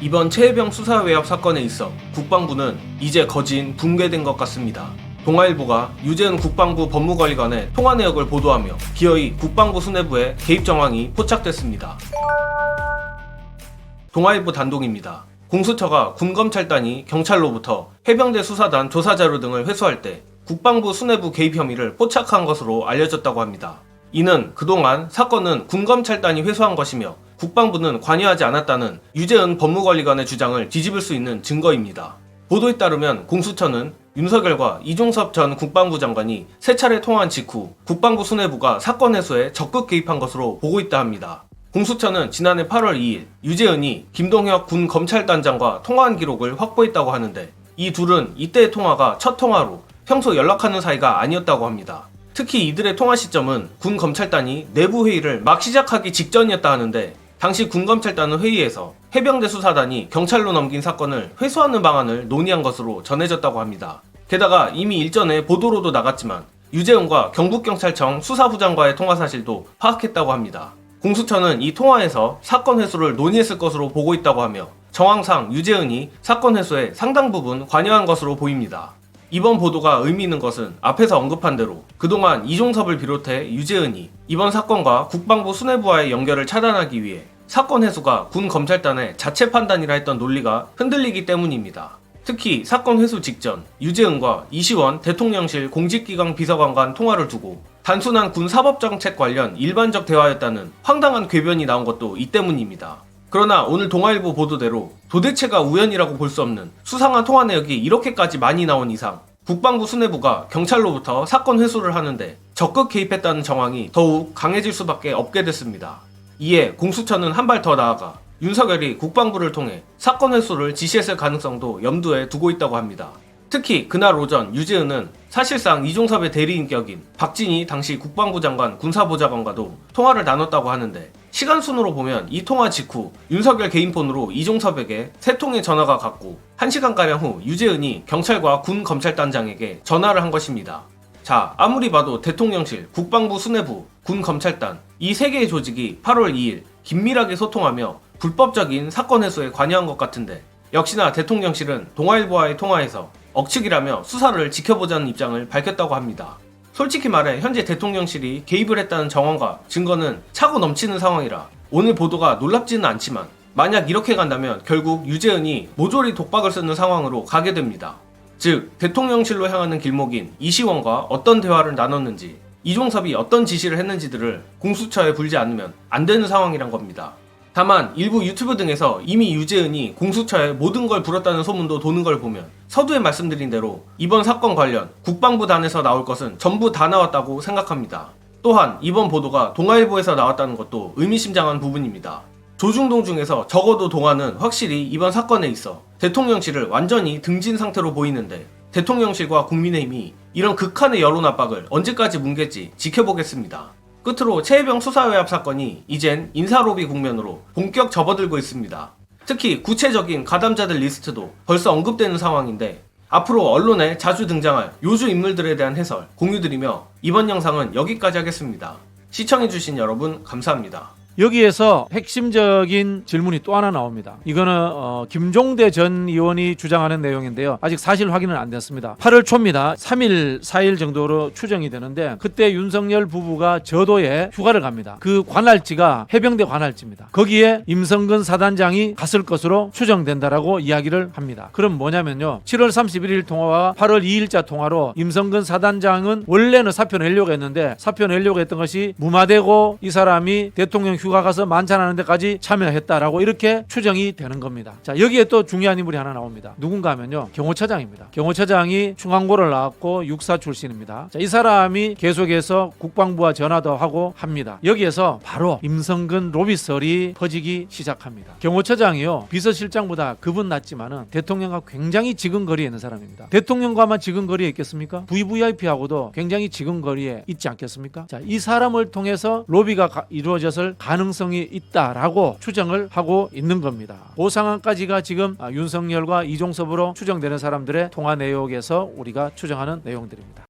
이번 최혜병 수사 외압 사건에 있어 국방부는 이제 거진 붕괴된 것 같습니다. 동아일보가 유재은 국방부 법무관리관의 통화 내역을 보도하며 기어이 국방부 수뇌부의 개입 정황이 포착됐습니다. 동아일보 단독입니다. 공수처가 군검찰단이 경찰로부터 해병대 수사단 조사자료 등을 회수할 때 국방부 수뇌부 개입 혐의를 포착한 것으로 알려졌다고 합니다. 이는 그동안 사건은 군검찰단이 회수한 것이며 국방부는 관여하지 않았다는 유재은 법무관리관의 주장을 뒤집을 수 있는 증거입니다. 보도에 따르면 공수처는 윤석열과 이종섭 전 국방부 장관이 세 차례 통화한 직후 국방부 수뇌부가 사건 해소에 적극 개입한 것으로 보고 있다 합니다. 공수처는 지난해 8월 2일 유재은이 김동혁 군 검찰단장과 통화한 기록을 확보했다고 하는데 이 둘은 이때의 통화가 첫 통화로 평소 연락하는 사이가 아니었다고 합니다. 특히 이들의 통화 시점은 군 검찰단이 내부 회의를 막 시작하기 직전이었다 하는데 당시 군 검찰단은 회의에서 해병대 수사단이 경찰로 넘긴 사건을 회수하는 방안을 논의한 것으로 전해졌다고 합니다. 게다가 이미 일전에 보도로도 나갔지만 유재은과 경북경찰청 수사부장과의 통화 사실도 파악했다고 합니다. 공수처는 이 통화에서 사건 회수를 논의했을 것으로 보고 있다고 하며 정황상 유재은이 사건 회수에 상당 부분 관여한 것으로 보입니다. 이번 보도가 의미 있는 것은 앞에서 언급한 대로 그동안 이종섭을 비롯해 유재은이 이번 사건과 국방부 수뇌부와의 연결을 차단하기 위해 사건 회수가 군 검찰단의 자체 판단이라 했던 논리가 흔들리기 때문입니다. 특히 사건 회수 직전 유재은과 이시원 대통령실 공직기강 비서관과 통화를 두고 단순한 군 사법정책 관련 일반적 대화였다는 황당한 궤변이 나온 것도 이 때문입니다. 그러나 오늘 동아일보 보도대로 도대체가 우연이라고 볼 수 없는 수상한 통화 내역이 이렇게까지 많이 나온 이상 국방부 수뇌부가 경찰로부터 사건 회수를 하는데 적극 개입했다는 정황이 더욱 강해질 수밖에 없게 됐습니다. 이에 공수처는 한 발 더 나아가 윤석열이 국방부를 통해 사건 회수를 지시했을 가능성도 염두에 두고 있다고 합니다. 특히 그날 오전 유재은은 사실상 이종섭의 대리인격인 박진희 당시 국방부 장관 군사보좌관과도 통화를 나눴다고 하는데 시간순으로 보면 이 통화 직후 윤석열 개인 폰으로 이종섭에게 3통의 전화가 갔고 1시간가량 후 유재은이 경찰과 군 검찰단장에게 전화를 한 것입니다. 자, 아무리 봐도 대통령실, 국방부 수뇌부, 군 검찰단 이 3개의 조직이 8월 2일 긴밀하게 소통하며 불법적인 사건 해소에 관여한 것 같은데 역시나 대통령실은 동아일보와의 통화에서 억측이라며 수사를 지켜보자는 입장을 밝혔다고 합니다. 솔직히 말해 현재 대통령실이 개입을 했다는 정황과 증거는 차고 넘치는 상황이라 오늘 보도가 놀랍지는 않지만 만약 이렇게 간다면 결국 유재은이 모조리 독박을 쓰는 상황으로 가게 됩니다. 즉 대통령실로 향하는 길목인 이시원과 어떤 대화를 나눴는지 이종섭이 어떤 지시를 했는지들을 공수처에 불지 않으면 안 되는 상황이란 겁니다. 다만 일부 유튜브 등에서 이미 유재은이 공수처에 모든 걸 불었다는 소문도 도는 걸 보면 서두에 말씀드린 대로 이번 사건 관련 국방부단에서 나올 것은 전부 다 나왔다고 생각합니다. 또한 이번 보도가 동아일보에서 나왔다는 것도 의미심장한 부분입니다. 조중동 중에서 적어도 동아는 확실히 이번 사건에 있어 대통령실을 완전히 등진 상태로 보이는데 대통령실과 국민의힘이 이런 극한의 여론 압박을 언제까지 뭉갤지 지켜보겠습니다. 끝으로 최혜병 수사외압 사건이 이젠 인사로비 국면으로 본격 접어들고 있습니다. 특히 구체적인 가담자들 리스트도 벌써 언급되는 상황인데 앞으로 언론에 자주 등장할 요주 인물들에 대한 해설 공유드리며 이번 영상은 여기까지 하겠습니다. 시청해주신 여러분 감사합니다. 여기에서 핵심적인 질문이 또 하나 나옵니다. 이거는 김종대 전 의원이 주장하는 내용인데요. 아직 사실 확인은 안 됐습니다. 8월 초입니다. 3일, 4일 정도로 추정이 되는데 그때 윤석열 부부가 저도에 휴가를 갑니다. 그 관할지가 해병대 관할지입니다. 거기에 임성근 사단장이 갔을 것으로 추정된다라고 이야기를 합니다. 그럼 뭐냐면요. 7월 31일 통화와 8월 2일자 통화로 임성근 사단장은 원래는 사표 내려고 했는데 사표 내려고 했던 것이 무마되고 이 사람이 대통령 휴가 가서 만찬하는 데까지 참여했다라고 이렇게 추정이 되는 겁니다. 자, 여기에 또 중요한 인물이 하나 나옵니다. 누군가 하면요. 경호처장입니다. 경호처장이 충항고를 나왔고 육사 출신입니다. 자, 이 사람이 계속해서 국방부와 전화도 하고 합니다. 여기에서 바로 임성근 로비설이 퍼지기 시작합니다. 경호처장이요. 비서실장보다 급은 낮지만은 대통령과 굉장히 지근거리에 있는 사람입니다. 대통령과만 지근거리에 있겠습니까? VVIP하고도 굉장히 지근거리에 있지 않겠습니까? 자, 이 사람을 통해서 로비가 이루어졌을 가능성이 있다라고 추정을 하고 있는 겁니다. 그 상황까지가 지금 윤석열과 이종섭으로 추정되는 사람들의 통화 내역에서 우리가 추정하는 내용들입니다.